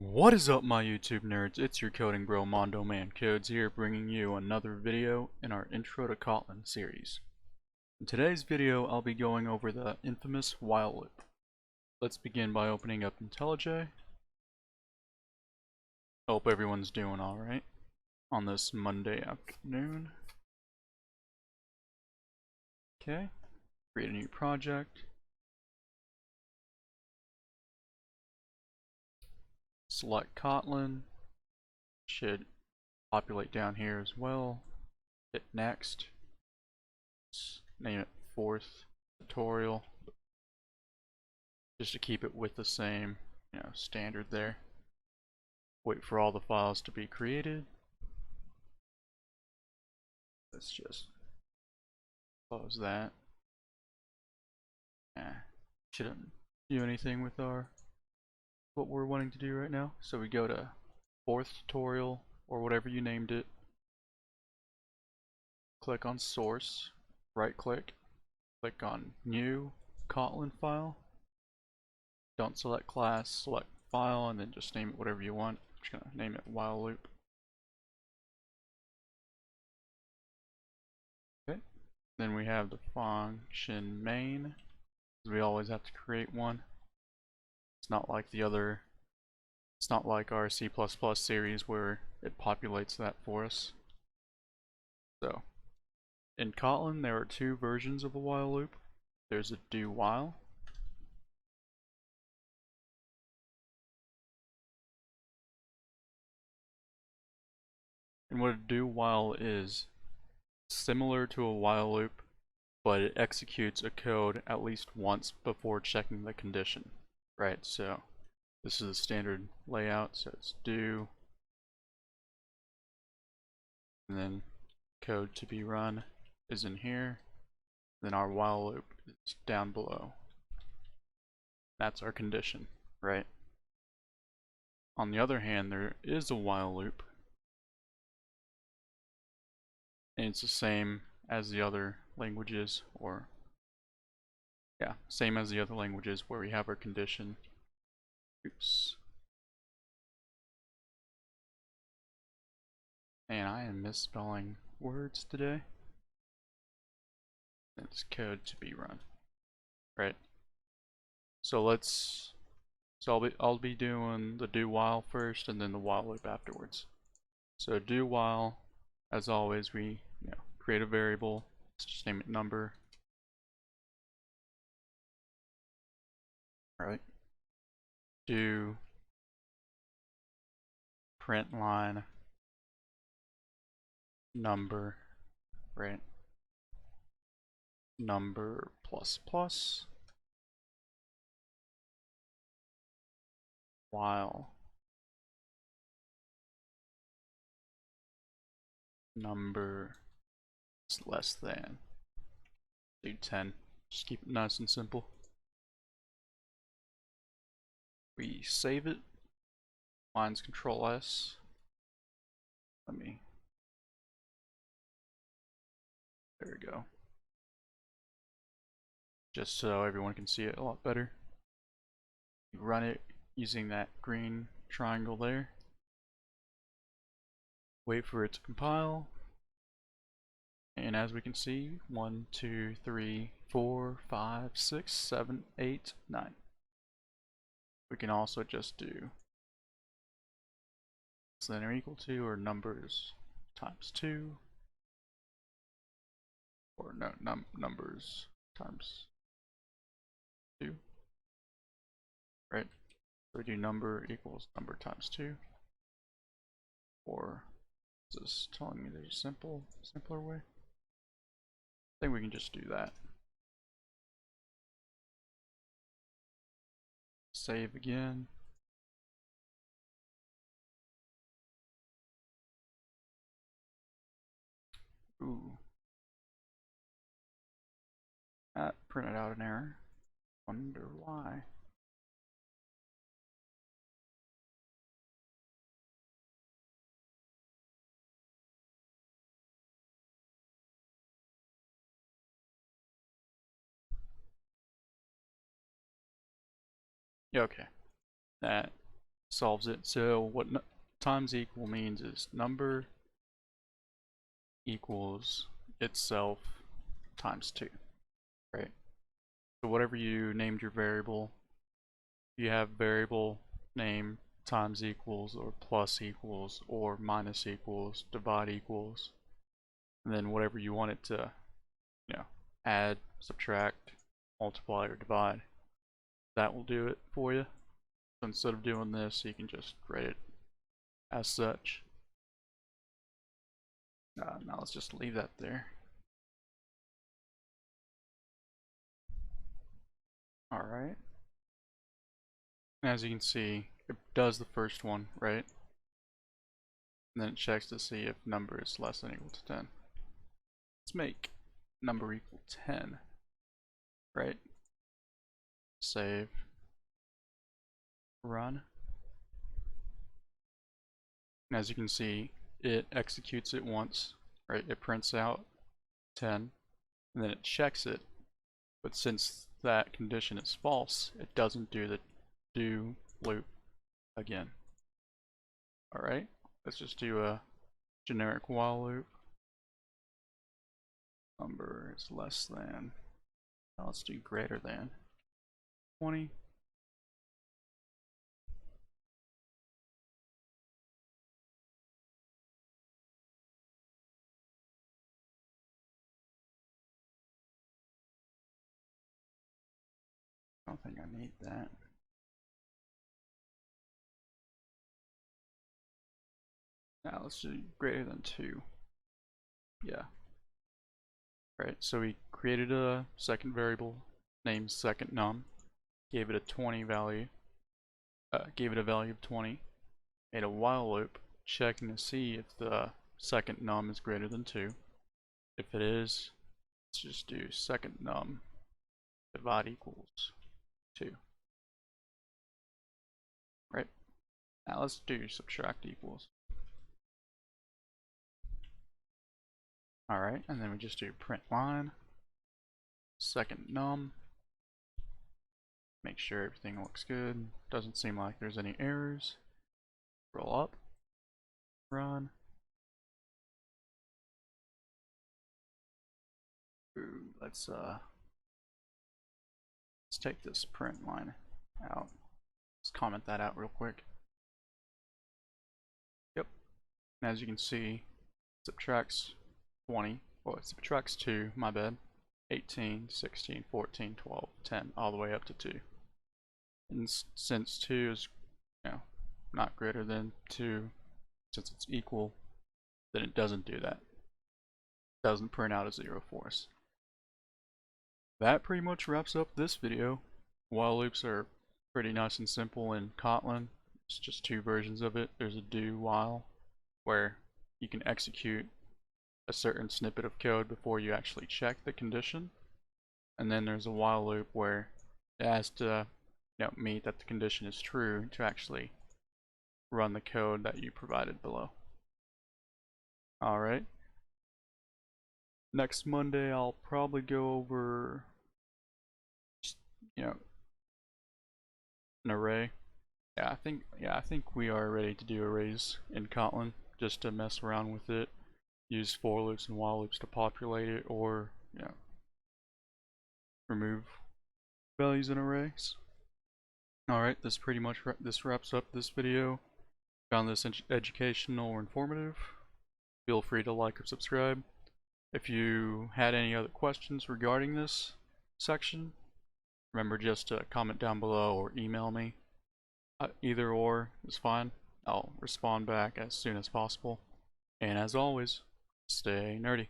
What is up, my YouTube nerds? It's your coding bro Mondo Man Codes here, bringing you another video in our Intro to Kotlin series. In today's video, I'll be going over the infamous while loop. Let's begin by opening up IntelliJ. Hope everyone's doing alright on this Monday afternoon. Okay, create a new project. Select Kotlin. Should populate down here as well. Hit next. Name it fourth tutorial, just to keep it with the same, standard there. Wait for all the files to be created. Let's just close that. Shouldn't do anything with what we're wanting to do right now. So we go to fourth tutorial or whatever you named it. Click on source, right click, click on new Kotlin file. Don't select class, select file, and then just name it whatever you want. I'm just gonna name it while loop. Okay. Then we have the function main. We always have to create one. It's not like our C++ series where it populates that for us. So, in Kotlin there are two versions of a while loop. There's a do while. And what a do while is similar to a while loop, but it executes a code at least once before checking the condition, right? So this is the standard layout, so it's do, and then code to be run is in here, then our while loop is down below. That's our condition, right? On the other hand, there is a while loop, and it's the same as the other languages, or yeah, same as the other languages where we have our condition. Oops. And I am misspelling words today. It's code to be run, right? So I'll be doing the do while first, and then the while loop afterwards. So do while, as always, we create a variable. Let's just name it number. All right. Do print line number, right? Number plus plus while number is less than. Do 10. Just keep it nice and simple. We save it. Mine's Control S. There we go. Just so everyone can see it a lot better. You run it using that green triangle there. Wait for it to compile. And as we can see, 1, 2, 3, 4, 5, 6, 7, 8, 9. We can also just do less than or equal to, or numbers times 2, or no, numbers times 2, right? So we do number equals number times 2, or is this telling me there's a simpler way? I think we can just do that. Save again. Ooh. That printed out an error. Wonder why. Yeah, okay. That solves it. So what times equal means is number equals itself times 2, right? So whatever you named your variable, you have variable name times equals or plus equals or minus equals, divide equals, and then whatever you want it to, add, subtract, multiply, or divide, that will do it for you. So instead of doing this, you can just write it as such. Now let's just leave that there. Alright. As you can see, it does the first one, right? And then it checks to see if number is less than or equal to 10. Let's make number equal 10, right? Save, run. And as you can see, it executes it once, right? It prints out 10, and then it checks it. But since that condition is false, it doesn't do the do loop again. Alright, let's just do a generic while loop. Number is less than, let's do greater than 20. I don't think I need that. Now let's do greater than 2. Yeah. Right, so we created a second variable named second num, gave it a 20 value, gave it a value of 20, made a while loop, checking to see if the second num is greater than 2. If it is, let's just do second num divide equals 2. Right, now let's do subtract equals. Alright, and then we just do print line, second num, make sure everything looks good, doesn't seem like there's any errors, roll up, run. Ooh, let's take this print line out. Let's comment that out real quick. Yep, and as you can see, it subtracts 20, well it subtracts 2, my bad, 18, 16, 14, 12, 10, all the way up to 2. And since 2 is, not greater than 2, since it's equal, then it doesn't do that. It doesn't print out a 0 for us. That pretty much wraps up this video. While loops are pretty nice and simple in Kotlin. It's just 2 versions of it. There's a do while, where you can execute a certain snippet of code before you actually check the condition. And then there's a while loop where it has to meet that the condition is true to actually run the code that you provided below. Alright. Next Monday I'll probably go over an array. I think we are ready to do arrays in Kotlin, just to mess around with it. Use for loops and while loops to populate it, or remove values in arrays. Alright, this pretty much wraps up this video. Found this educational or informative? Feel free to like or subscribe. If you had any other questions regarding this section, remember just to comment down below or email me. Either or is fine. I'll respond back as soon as possible. And as always, stay nerdy.